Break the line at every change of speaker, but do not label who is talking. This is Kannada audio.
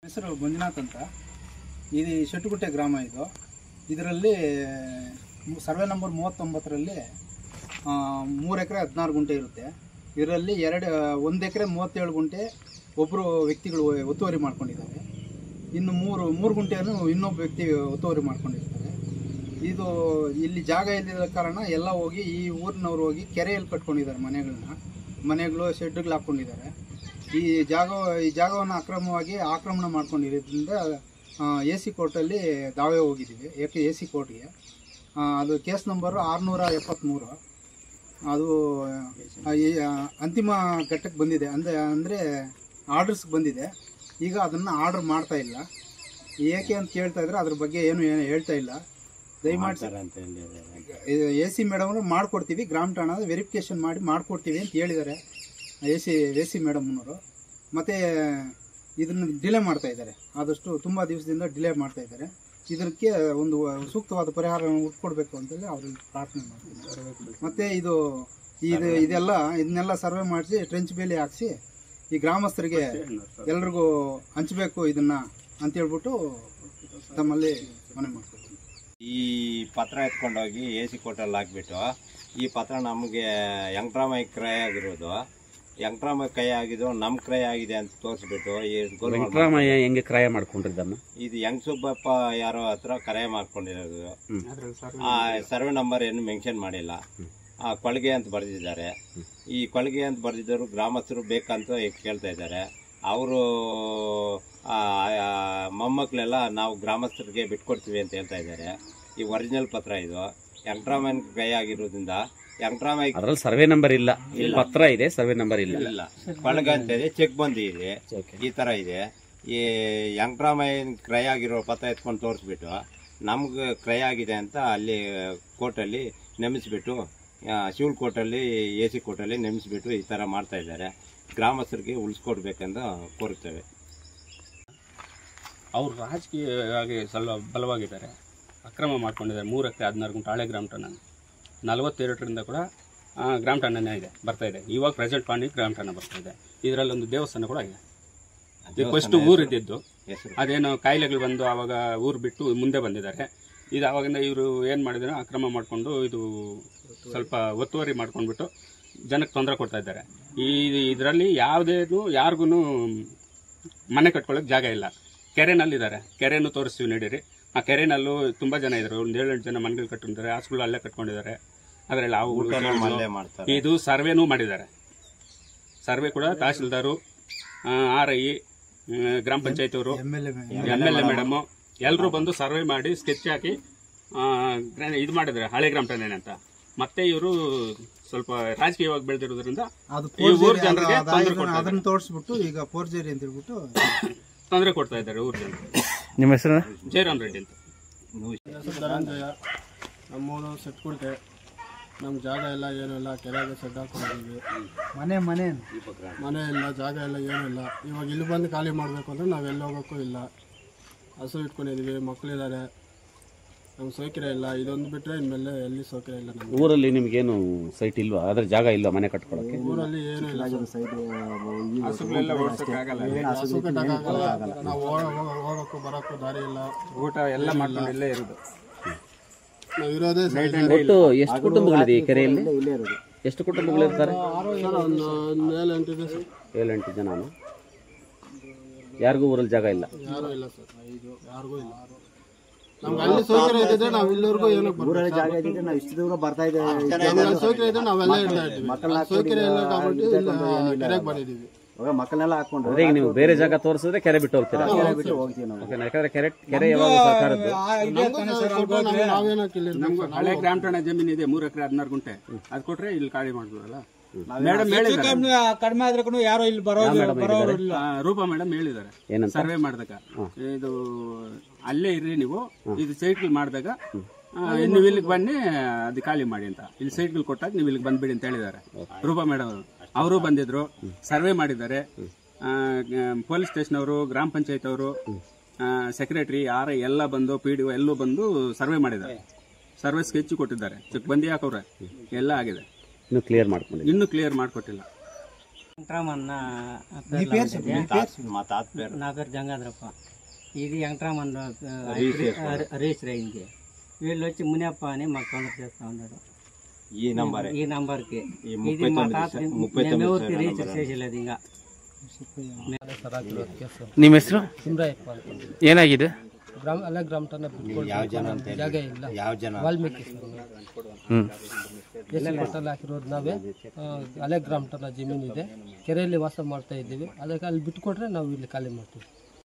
ಹೆಸರು ಮಂಜುನಾಥ್ ಅಂತ. ಇದು ಶೆಟ್ಟುಗುಟ್ಟೆ ಗ್ರಾಮ. ಇದರಲ್ಲಿ ಸರ್ವೆ ನಂಬರ್ 39ರಲ್ಲಿ 3 ಎಕರೆ 16 ಗುಂಟೆ ಇರುತ್ತೆ. ಇದರಲ್ಲಿ 1 ಎಕರೆ 37 ಗುಂಟೆ ಒಬ್ಬರು ವ್ಯಕ್ತಿಗಳು ಒತ್ತುವರಿ ಮಾಡ್ಕೊಂಡಿದ್ದಾರೆ. ಇನ್ನು 3 ಗುಂಟೆಯನ್ನು ಇನ್ನೊಬ್ಬ ವ್ಯಕ್ತಿ ಒತ್ತುವರಿ ಮಾಡ್ಕೊಂಡಿರ್ತಾರೆ. ಇದು ಇಲ್ಲಿ ಜಾಗ ಇಲ್ಲದ ಕಾರಣ ಎಲ್ಲ ಹೋಗಿ ಈ ಊರಿನವರು ಹೋಗಿ ಕೆರೆಯಲ್ಲಿ ಕಟ್ಕೊಂಡಿದ್ದಾರೆ ಮನೆಗಳು ಶೆಡ್ಗಳು ಹಾಕ್ಕೊಂಡಿದ್ದಾರೆ. ಈ ಜಾಗವನ್ನು ಅಕ್ರಮವಾಗಿ ಆಕ್ರಮಣ ಮಾಡ್ಕೊಂಡಿರೋದ್ರಿಂದ AC ಕೋರ್ಟಲ್ಲಿ ದಾವೆ ಹೋಗಿದ್ದೀವಿ. AC ಕೋರ್ಟ್ಗೆ. ಅದು ಕೇಸ್ ನಂಬರು 673. ಅದು ಅಂತಿಮ ಘಟ್ಟಕ್ಕೆ ಬಂದಿದೆ. ಅಂದರೆ ಆರ್ಡರ್ಸ್ಗೆ ಬಂದಿದೆ. ಈಗ ಅದನ್ನು ಆರ್ಡರ್ ಮಾಡ್ತಾ ಇಲ್ಲ. ಏಕೆ ಅಂತ ಕೇಳ್ತಾ ಇದ್ರೆ ಅದ್ರ ಬಗ್ಗೆ ಏನು ಹೇಳ್ತಾ ಇಲ್ಲ. ದಯಮಾಡಿ AC ಮೇಡಮ್ ಮಾಡಿಕೊಡ್ತೀವಿ, ಗ್ರಾಮ ಠಾಣದ ವೆರಿಫಿಕೇಶನ್ ಮಾಡಿ ಮಾಡಿಕೊಡ್ತೀವಿ ಅಂತ ಹೇಳಿದ್ದಾರೆ AC ಮೇಡಮ್ನವರು. ಮತ್ತು ಇದನ್ನು ಡಿಲೇ ಮಾಡ್ತಾ ಇದ್ದಾರೆ. ಆದಷ್ಟು ತುಂಬ ದಿವಸದಿಂದ ಡಿಲೇ ಮಾಡ್ತಾ ಇದ್ದಾರೆ. ಇದಕ್ಕೆ ಒಂದು ಸೂಕ್ತವಾದ ಪರಿಹಾರ ಹುಡ್ಕೊಡ್ಬೇಕು ಅಂತೇಳಿ ಅವ್ರಿಗೆ ಪ್ರಾರ್ಥನೆ ಮಾಡ್ತೀನಿ. ಮತ್ತು ಇದನ್ನೆಲ್ಲ ಸರ್ವೆ ಮಾಡಿಸಿ ಟ್ರೆಂಚ್ ಬೇಲಿ ಹಾಕಿಸಿ ಈ ಗ್ರಾಮಸ್ಥರಿಗೆ ಎಲ್ರಿಗೂ ಹಂಚಬೇಕು ಇದನ್ನು ಅಂತೇಳ್ಬಿಟ್ಟು ತಮ್ಮಲ್ಲಿ ಮನವಿ ಮಾಡ್ಕೊಡ್ತೀನಿ.
ಈ ಪತ್ರ ಎತ್ಕೊಂಡೋಗಿ AC ಕೋರ್ಟಲ್ಲಿ ಹಾಕ್ಬಿಟ್ಟು ಈ ಪತ್ರ ನಮಗೆ ಯಂಗ್ರಾಮಯ್ಯ ಕ್ರಯ ಆಗಿರೋದು, ಯಂಗ್ರಾಮಯ್ಯ ಕೈ ಆಗಿದ್ದು ನಮ್ಮ ಕ್ರಯ ಆಗಿದೆ ಅಂತ ತೋರಿಸ್ಬಿಟ್ಟು
ಯಂಗ್ರಾಮಯ್ಯ ಹೆಂಗೆ ಕ್ರಯ ಮಾಡ್ಕೊಂಡಿದ್ದಮ್ಮ? ಇದು
ಯಂಗ್ ಸುಬ್ಬಪ್ಪ ಯಾರೋ ಹತ್ರ ಕ್ರಯ ಮಾಡ್ಕೊಂಡಿರೋದು. ಸರ್ವೆ ನಂಬರ್ ಏನು ಮೆನ್ಷನ್ ಮಾಡಿಲ್ಲ. ಕೊಳಗೆ ಅಂತ ಬರೆದಿದ್ದಾರೆ. ಈ ಕೊಳಗೆ ಅಂತ ಬರೆದಿದ್ದರು ಗ್ರಾಮಸ್ಥರು ಬೇಕಂತ ಕೇಳ್ತಾ ಇದ್ದಾರೆ. ಅವರು ಮೊಮ್ಮಕ್ಕಳೆಲ್ಲ ನಾವು ಗ್ರಾಮಸ್ಥರಿಗೆ ಬಿಟ್ಕೊಡ್ತೀವಿ ಅಂತ ಹೇಳ್ತಾ ಇದ್ದಾರೆ. ಈ ಒರಿಜಿನಲ್ ಪತ್ರ ಇದು ಯಂಗ್ರಾಮಯ್ಯನ ಕೈ ಆಗಿರೋದ್ರಿಂದ
ಅದ್ರಲ್ಲಿ ಸರ್ವೆ ನಂಬರ್ ಇಲ್ಲ. ಪತ್ರ ಇದೆ, ಸರ್ವೆ ನಂಬರ್ ಇಲ್ಲ.
ಕೊಳಗ ಅಂತ ಇದೆ, ಚೆಕ್ ಬಂದಿದೆ, ಈ ತರ ಇದೆ. ಈ ಯಂಗ್ರಾಮಯ್ಯನ ಕ್ರಯ ಆಗಿರೋ ಪತ್ರ ಎತ್ಕೊಂಡು ತೋರಿಸ್ಬಿಟ್ಟು ನಮ್ಗೆ ಕ್ರಯ ಆಗಿದೆ ಅಂತ ಅಲ್ಲಿ ಕೋರ್ಟಲ್ಲಿ ನೇಮಿಸ್ಬಿಟ್ಟು, ಸಿವಿಲ್ ಕೋರ್ಟಲ್ಲಿ AC ಕೋರ್ಟಲ್ಲಿ ನೇಮಿಸ್ಬಿಟ್ಟು ಈ ತರ ಮಾಡ್ತಾ ಇದ್ದಾರೆ. ಗ್ರಾಮಸ್ಥರಿಗೆ ಉಳಿಸ್ಕೊಡ್ಬೇಕೆಂದು ಕೋರುತ್ತೇವೆ.
ಅವರು ರಾಜಕೀಯವಾಗಿ ಸ್ವಲ್ಪ ಬಲವಾಗಿದ್ದಾರೆ. ಅಕ್ರಮ ಮಾಡ್ಕೊಂಡಿದ್ದಾರೆ. 3 ಎಕರೆ 16 ಗುಂಟೆ ಹಳೆ ಗ್ರಾಮ ಠಾಣ 42ರಿಂದ ಕೂಡ ಗ್ರಾಮ ಠಾಣನೇ ಇದೆ, ಬರ್ತಾ ಇದೆ. ಇವಾಗ ಪ್ರೆಸೆಂಟ್ ಪಾಂಡಿ ಗ್ರಾಮ ಠಾಣ ಬರ್ತಾ ಇದೆ. ಇದರಲ್ಲಿ ಒಂದು ದೇವಸ್ಥಾನ ಕೂಡ ಇದೆ. ಫಸ್ಟ್ ಊರು ಇದ್ದಿದ್ದು, ಅದೇನೋ ಕಾಯಿಲೆಗಳು ಬಂದು ಆವಾಗ ಊರು ಬಿಟ್ಟು ಮುಂದೆ ಬಂದಿದ್ದಾರೆ. ಇದು ಆವಾಗಿಂದ ಇವರು ಏನು ಮಾಡಿದ್ರೆ ಅಕ್ರಮ ಮಾಡಿಕೊಂಡು ಇದು ಸ್ವಲ್ಪ ಒತ್ತುವರಿ ಮಾಡ್ಕೊಂಡ್ಬಿಟ್ಟು ಜನಕ್ಕೆ ತೊಂದರೆ ಕೊಡ್ತಾ ಇದ್ದಾರೆ. ಇದರಲ್ಲಿ ಯಾವುದೇನು ಯಾರಿಗೂ ಮನೆ ಕಟ್ಕೊಳ್ಳೋಕೆ ಜಾಗ ಇಲ್ಲ. ಕೆರೆನಲ್ಲಿದ್ದಾರೆ. ಕೆರೆನೂ ತೋರಿಸ್ತೀವಿ ನಡೀರಿ. ಆ ಕೆರೆನಲ್ಲೂ ತುಂಬ ಜನ ಇದ್ದಾರೆ. ಒಂದು 7-8 ಜನ ಮನೆಗಳು ಕಟ್ಕೊಂಡಿದ್ದಾರೆ. ಹಾಸ್ಪಿಟಲ್ ಅಲ್ಲೇ ಕಟ್ಕೊಂಡಿದ್ದಾರೆ. ಅದರಲ್ಲಿ ಇದು ಸರ್ವೆನೂ ಮಾಡಿದ್ದಾರೆ. ಸರ್ವೆ ಕೂಡ ತಹಶೀಲ್ದಾರು, RI, ಗ್ರಾಮ ಪಂಚಾಯತ್ ಅವರು, MLA ಮೇಡಮು ಎಲ್ಲರೂ ಬಂದು ಸರ್ವೆ ಮಾಡಿ ಸ್ಕೆಚ್ ಹಾಕಿ ಇದು ಮಾಡಿದ್ದಾರೆ ಹಳೆ ಗ್ರಾಮ ಠಾಣೆ ಅಂತ. ಮತ್ತೆ ಇವರು ಸ್ವಲ್ಪ ರಾಜಕೀಯವಾಗಿ ಬೆಳೆದಿರೋದ್ರಿಂದ ಊರ್ ಜನರಿಗೆ
ಅದನ್ನು ತೋರಿಸ್ಬಿಟ್ಟು ಈಗ ಫೋರ್ಜರಿ ಅಂತ ಹೇಳ್ಬಿಟ್ಟು
ತೊಂದರೆ ಕೊಡ್ತಾ ಇದ್ದಾರೆ ಊರ್ ಜನರಿಗೆ.
ನಿಮ್ಮ ಹೆಸರು?
ಜಯರಾಮ್ ರೆಡ್ಡಿ ಅಂತ.
ಧನಂಜಯ. ನಮ್ಮೂರು ಶೆಟ್ಟುಗುಂಟೆ. ನಮ್ಮ ಜಾಗ ಎಲ್ಲ ಏನೂ ಇಲ್ಲ. ಕೆರೆಗೆ ಸೆಡ್ ಹಾಕೊಂಡಿದ್ದೀವಿ. ಮನೆ ಇಲ್ಲ, ಜಾಗ ಎಲ್ಲ ಏನೂ ಇಲ್ಲ. ಇವಾಗ ಇಲ್ಲಿ ಬಂದು ಖಾಲಿ ಮಾಡಬೇಕು ಅಂದರೆ ನಾವು ಎಲ್ಲಿ ಹೋಗೋಕ್ಕೂ ಇಲ್ಲ. ಹಸು ಇಟ್ಕೊಂಡಿದ್ದೀವಿ, ಮಕ್ಕಳಿದ್ದಾರೆ. ನಮ್ಮ ಸೌಕರ್ಯ ಇಲ್ಲ. ಇದೊಂದು ಬಿಟ್ಟರೆ ಇನ್ಮೇಲೆ ಎಲ್ಲಿ ಸೌಕರ್ಯ ಇಲ್ಲ. ನಮ್ಮ
ಊರಲ್ಲಿ ನಿಮ್ಗೇನು ಸೈಟ್ ಇಲ್ವಾ? ಅದ್ರ ಜಾಗ ಇಲ್ಲ ಮನೆ ಕಟ್ಕೊಳಕ್ಕೆ?
ಊರಲ್ಲಿ ಏನೂ ಇಲ್ಲ. ಹಸು ಕಟ್ಟಕ್ಕಾಗಲ್ಲ. ನಾವು ಹೋಗೋಕ್ಕೂ ಬರೋಕ್ಕೂ ದಾರಿ ಇಲ್ಲ.
ಊಟ ಎಲ್ಲ ಮಾಡ್ಕೊಂಡು ಇಲ್ಲೇ ಇರೋದು.
ನಾವು ಇರೋದೇ
ಒಟ್ಟು ಎಷ್ಟು ಕುಟುಂಬಗಳಿದೆ ಈ ಕೆರೆಯಲ್ಲಿ? ಎಷ್ಟು ಕುಟುಂಬಗಳಿರ್ತಾರೆ?
ಒಂದು 7-8 ಇದೆ ಸರ್.
7-8 ಜನ. ಯಾರಿಗೂ ಊರಲ್ಲಿ ಜಾಗ ಇಲ್ಲ?
ಯಾರೂ ಇಲ್ಲ ಸರ್, ಯಾರಿಗೂ ಇಲ್ಲ. ನಮ್ಗೆ ಅಲ್ಲಿ ಸೌಕರ್ಯ ಇದ್ದಿದ್ರೆ ನಾವು ಇಲ್ಲಿವರೆಗೂ ಏನೋ
ಜಾಗ ಇದ್ದಿದ್ರೆ ನಾವು ಇಷ್ಟು ದೂರ ಬರ್ತಾ ಇದ್ದೇವೆ.
ಸೌಕರ್ಯ ಇದ್ರೆ ನಾವೆಲ್ಲ ಇರ್ತಾ ಇದ್ದೀವಿ. ಸೌಕರ್ಯ ಇಲ್ಲ కాబట్టి ಕೆರೆಗೆ ಬಂದಿದ್ದೀವಿ.
ಮಕ್ಕಳನ್ನೆಲ್ಲ ಹಾಕೊಂಡು
ಈಗ ನೀವು ಬೇರೆ ಜಾಗ ತೋರಿಸಿದ್ರೆ ಕೆರೆ ಬಿಟ್ಟು ಹೋಗ್ತೀರಾ?
ಹೋಗ್ತೀವಿ ನಾವು.
ಯಾಕಂದ್ರೆ ಕೆರೆ ಯಾವಾಗ ಸರ್ಕಾರದ್ದು.
ಹಳೆ ಗ್ರಾಮ ಠಾಣೆ ಜಮೀನು ಇದೆ 3 ಎಕರೆ 16 ಗುಂಟೆ. ಅದು ಕೊಟ್ರೆ ಇಲ್ಲಿ ಖಾಲಿ ಮಾಡ್ಬೋದಲ್ಲ.
ಕಡಿಮೆ ಆದ್ರೂ ಯಾರೋ ಇಲ್ಲಿ
ರೂಪಾ ಮೇಡಮ್ ಹೇಳಿದ್ದಾರೆ ಸರ್ವೆ ಮಾಡಿದಾಗ, ಇದು ಅಲ್ಲೇ ಇರ್ರಿ ನೀವು, ಇದು ಸೈಟ್ಗಳು ಮಾಡಿದಾಗ ನೀವು ಇಲ್ಲಿಗೆ ಬನ್ನಿ, ಅದು ಖಾಲಿ ಮಾಡಿ ಅಂತ. ಇಲ್ಲಿ ಸೈಟ್ಗಳು ಕೊಟ್ಟಾಗ ನೀವು ಇಲ್ಲಿಗೆ ಬಂದ್ಬಿಡಿ ಅಂತ ಹೇಳಿದ್ದಾರೆ ರೂಪಾ ಮೇಡಮ್ ಅವರು ಬಂದಿದ್ರು, ಸರ್ವೆ ಮಾಡಿದ್ದಾರೆ. ಪೊಲೀಸ್ ಸ್ಟೇಷನ್ ಅವರು, ಗ್ರಾಮ ಪಂಚಾಯತ್ ಅವರು, ಸೆಕ್ರೆಟರಿ, RI ಎಲ್ಲ ಬಂದು, PDO ಎಲ್ಲೂ ಬಂದು ಸರ್ವೆ ಮಾಡಿದ್ದಾರೆ. ಸರ್ವೆ ಸ್ಕೆಚ್ ಕೊಟ್ಟಿದ್ದಾರೆ. ಚೆಕ್ ಬಂದಿ ಹಾಕವ್ರೆ, ಎಲ್ಲ ಆಗಿದೆ.
ಇನ್ನು ಕ್ಲಿಯರ್ ಮಾಡ್ಕೊಂಡಿಲ್ಲ.
ಇನ್ನೂ ಕ್ಲಿಯರ್ ಮಾಡಿಕೊಟ್ಟಿಲ್ಲ.
మీ పేరు చెప్పు, మీ పేరు చెప్పు.
మా తాత పేరు
నా పేరు గంగాధరప్ప. ఇది వెంకటరామన్ రిజిస్టర్ అయింది. వీళ్ళు వచ్చి మునియప్ప అని మాకు తొందర చేస్తూ ఉన్నారు.
ఈ నంబర్
ఈ నంబర్కి
ఈ
ఇది మా
39
తాత
ముప్పై
మేము ఎవరికి
తొమ్మిది
రిజిస్టర్ చేసేలేదు. ఇంకా
ನಿಮ್ಮ ಹೆಸರು
ಸುಮ್ರಾಯಪ್ಪ
ಏನಾಗಿದೆ?
ಅಲ್ಲೇ ಗ್ರಾಮ ಟನ್ನ
ಯಾವ ಜನ ಅಂತ ಹೇಳಿ?
ಜಾಗ ಇಲ್ಲ.
ಯಾವ ಜನ?
ವಾಲ್ಮೀಕಿ
ಹ್ಮ್
ಎಸ್ ಕೊಟ್ಟಲ್ಲಿ ಹಾಕಿರೋದು ನಾವೇ. ಅಲ್ಲೇ ಗ್ರಾಮ ಟನ್ನ ಜಮೀನು ಇದೆ, ಕೆರೆಯಲ್ಲಿ ವಾಸ ಮಾಡ್ತಾ ಇದ್ದೀವಿ. ಅದಕ್ಕೆ ಅಲ್ಲಿ ಬಿಟ್ಕೊಟ್ರೆ ನಾವು ಇಲ್ಲಿ ಖಾಲಿ ಮಾಡ್ತೀವಿ.